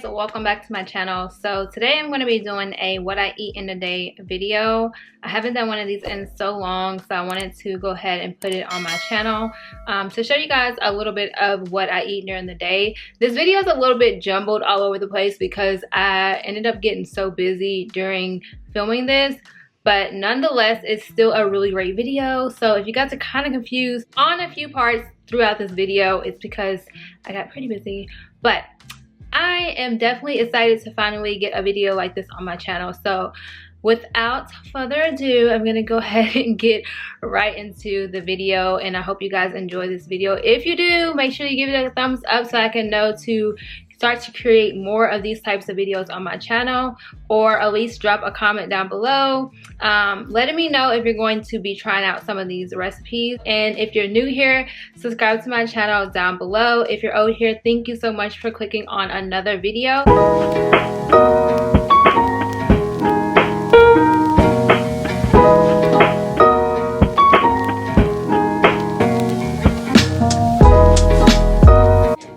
guys, welcome back to my channel. So today I'm going to be doing a what I eat in a day video. I haven't done one of these in so long, so I wanted to go ahead and put it on my channel to show you guys a little bit of what I eat during the day. This video is a little bit jumbled all over the place because I ended up getting so busy during filming this, but nonetheless it's still a really great video. So if you guys are kind of confused on a few parts throughout this video, it's because I got pretty busy. But I am definitely excited to finally get a video like this on my channel. So without further ado, I'm gonna go ahead and get right into the video, and I hope you guys enjoy this video. If you do, make sure you give it a thumbs up so I can know to start to create more of these types of videos on my channel, or at least drop a comment down below letting me know if you're going to be trying out some of these recipes. And if you're new here, subscribe to my channel down below. If you're old here, thank you so much for clicking on another video.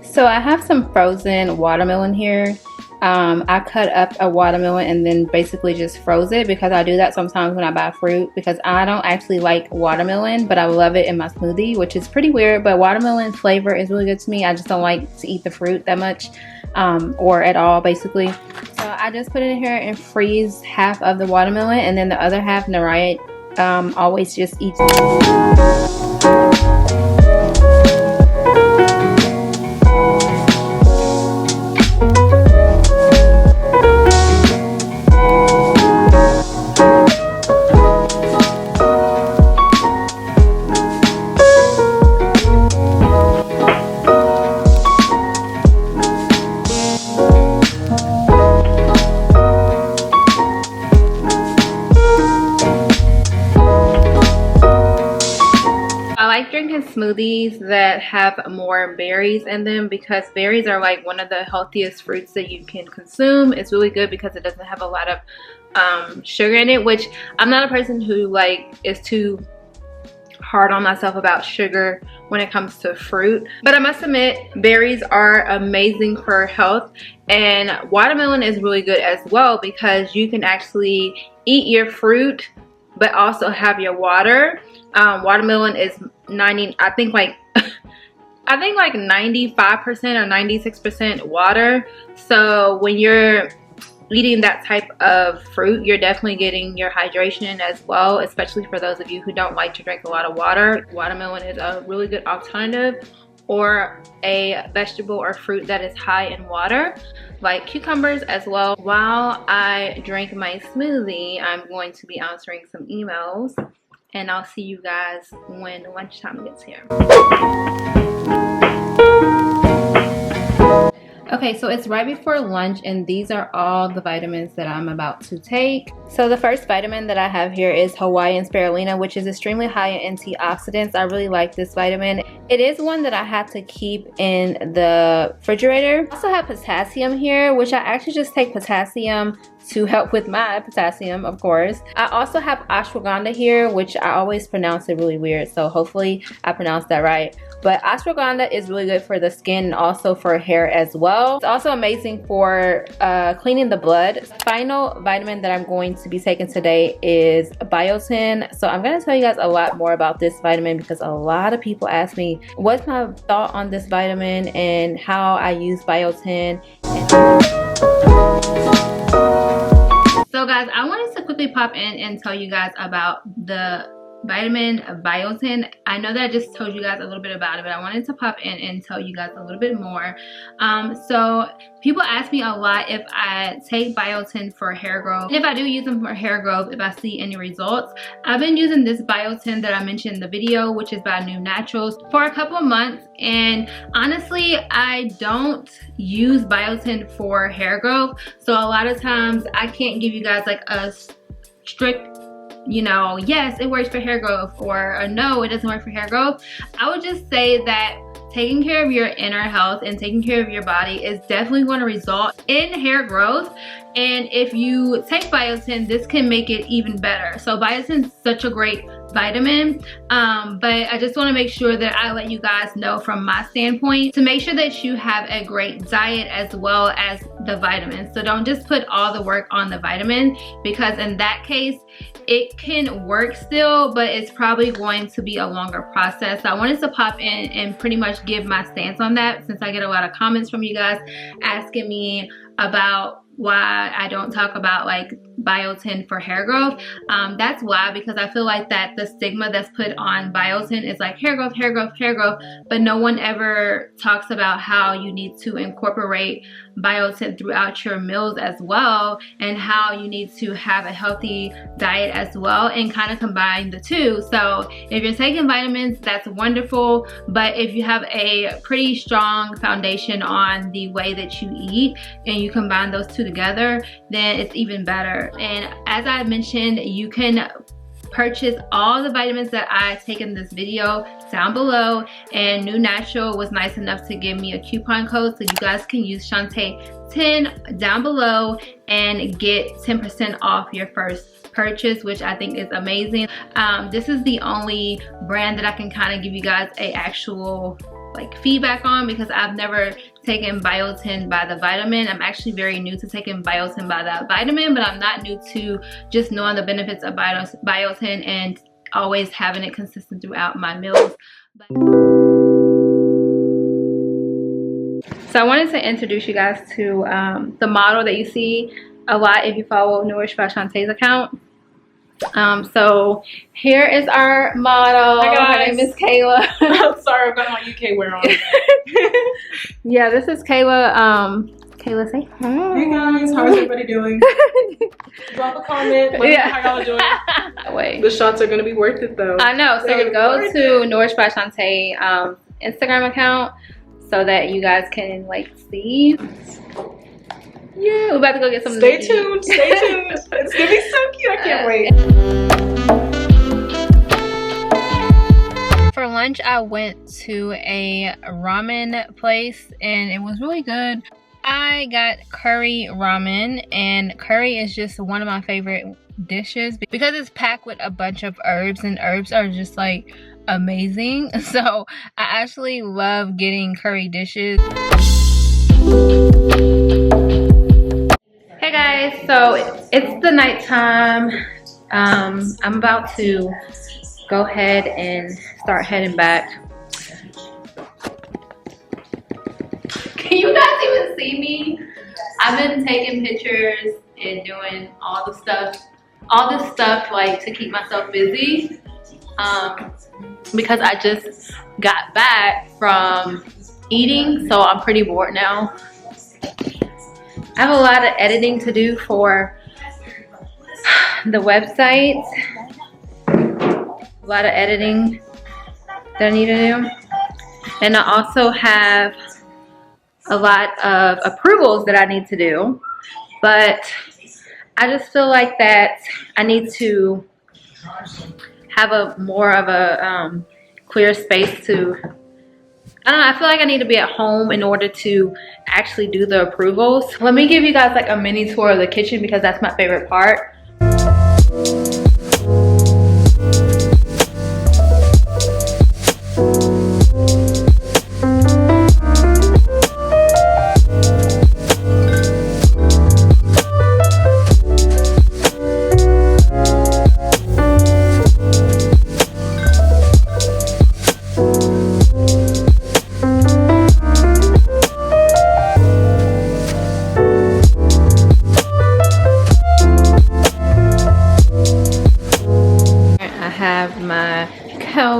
So I have some frozen watermelon here. I cut up a watermelon and then basically just froze it, because I do that sometimes when I buy fruit, because I don't actually like watermelon, but I love it in my smoothie, which is pretty weird. But watermelon flavor is really good to me. I just don't like to eat the fruit that much, or at all basically. So I just put it in here and freeze half of the watermelon, and then the other half Naraya always just eats it. Drinking smoothies that have more berries in them, because berries are like one of the healthiest fruits that you can consume. It's really good because it doesn't have a lot of sugar in it, which I'm not a person who like is too hard on myself about sugar when it comes to fruit, but I must admit berries are amazing for health, and watermelon is really good as well, because you can actually eat your fruit but also have your water. Watermelon is I think like 95% or 96% water. So when you're eating that type of fruit, you're definitely getting your hydration as well, especially for those of you who don't like to drink a lot of water. Watermelon is a really good alternative, or a vegetable or fruit that is high in water, like cucumbers as well. While I drink my smoothie, I'm going to be answering some emails, and I'll see you guys when lunchtime gets here. Okay, so it's right before lunch, and these are all the vitamins that I'm about to take. So the first vitamin that I have here is Hawaiian spirulina, which is extremely high in antioxidants. I really like this vitamin. It is one that I have to keep in the refrigerator. I also have potassium here, which I actually just take potassium to help with my potassium, of course. I also have ashwagandha here, which I always pronounce it really weird, so hopefully I pronounced that right. But ashwagandha is really good for the skin and also for hair as well. It's also amazing for cleaning the blood. Final vitamin that I'm going to be taking today is biotin. So I'm going to tell you guys a lot more about this vitamin, because a lot of people ask me what's my thought on this vitamin and how I use biotin. So guys, I wanted to quickly pop in and tell you guys about the vitamin biotin. I know that I just told you guys a little bit about it, but I wanted to pop in and tell you guys a little bit more. So people ask me a lot if I take biotin for hair growth, and if I do use them for hair growth, if I see any results. I've been using this biotin that I mentioned in the video, which is by New Naturals, for a couple of months, and honestly I don't use biotin for hair growth, so a lot of times I can't give you guys like a strict, you know, yes it works for hair growth, or no it doesn't work for hair growth. I would just say that taking care of your inner health and taking care of your body is definitely going to result in hair growth. And if you take biotin, this can make it even better. So biotin is such a great vitamin, but I just want to make sure that I let you guys know from my standpoint to make sure that you have a great diet as well as the vitamins. So don't just put all the work on the vitamin, because in that case it can work still, but it's probably going to be a longer process. So I wanted to pop in and pretty much give my stance on that, since I get a lot of comments from you guys asking me about why I don't talk about like biotin for hair growth. That's why, because I feel like that the stigma that's put on biotin is like hair growth, hair growth, hair growth, but no one ever talks about how you need to incorporate biotin throughout your meals as well, and how you need to have a healthy diet as well, and kind of combine the two. So if you're taking vitamins, that's wonderful, but if you have a pretty strong foundation on the way that you eat and you combine those two together, then it's even better. And as I mentioned, you can purchase all the vitamins that I take in this video down below, and New Natural was nice enough to give me a coupon code, so you guys can use Shawntay10 down below and get 10% off your first purchase, which I think is amazing. This is the only brand that I can kind of give you guys a actual like feedback on, because I've never taken biotin by the vitamin. I'm actually very new to taking biotin by the vitamin, but I'm not new to just knowing the benefits of biotin and always having it consistent throughout my meals. So I wanted to introduce you guys to the model that you see a lot if you follow Nourish by Shawntay's account. So here is our model. Hi guys. Her name is Kayla. I'm sorry, I've got my UK wear on. Yeah, this is Kayla. Kayla, say hi. Hey guys, how's everybody doing? Drop a comment. Let me know how y'all doing. Wait. The shots are gonna be worth it though. I know. So go to Nourish by Shawntay Instagram account so that you guys can like see. Yeah, we're about to go get some. Stay tuned. Stay tuned. It's gonna be so cute. I can't wait. For lunch, I went to a ramen place and it was really good. I got curry ramen, and curry is just one of my favorite dishes because it's packed with a bunch of herbs, and herbs are just like amazing. So I actually love getting curry dishes. Hey guys, so it's the nighttime. I'm about to go ahead and start heading back. Can you guys even see me? I've been taking pictures and doing all this stuff like to keep myself busy, because I just got back from eating, so I'm pretty bored now. I have a lot of editing to do for the website. A lot of editing that I need to do. And I also have a lot of approvals that I need to do. But I just feel like that I need to have a more of a clear space to, I don't know, I feel like I need to be at home in order to actually do the approvals. Let me give you guys like a mini tour of the kitchen because that's my favorite part.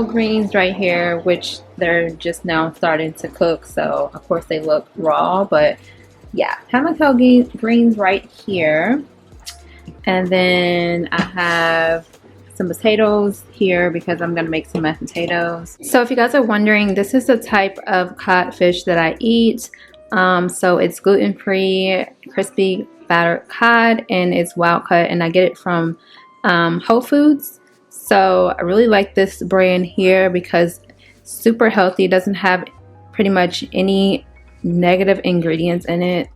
Greens right here, which they're just now starting to cook, so of course they look raw, but yeah, have my kale greens right here. And then I have some potatoes here because I'm gonna make some mashed potatoes. So if you guys are wondering, this is the type of codfish that I eat. So it's gluten-free, crispy battered cod, and it's wild cut, and I get it from Whole Foods. So I really like this brand here because it's super healthy. It doesn't have pretty much any negative ingredients in it.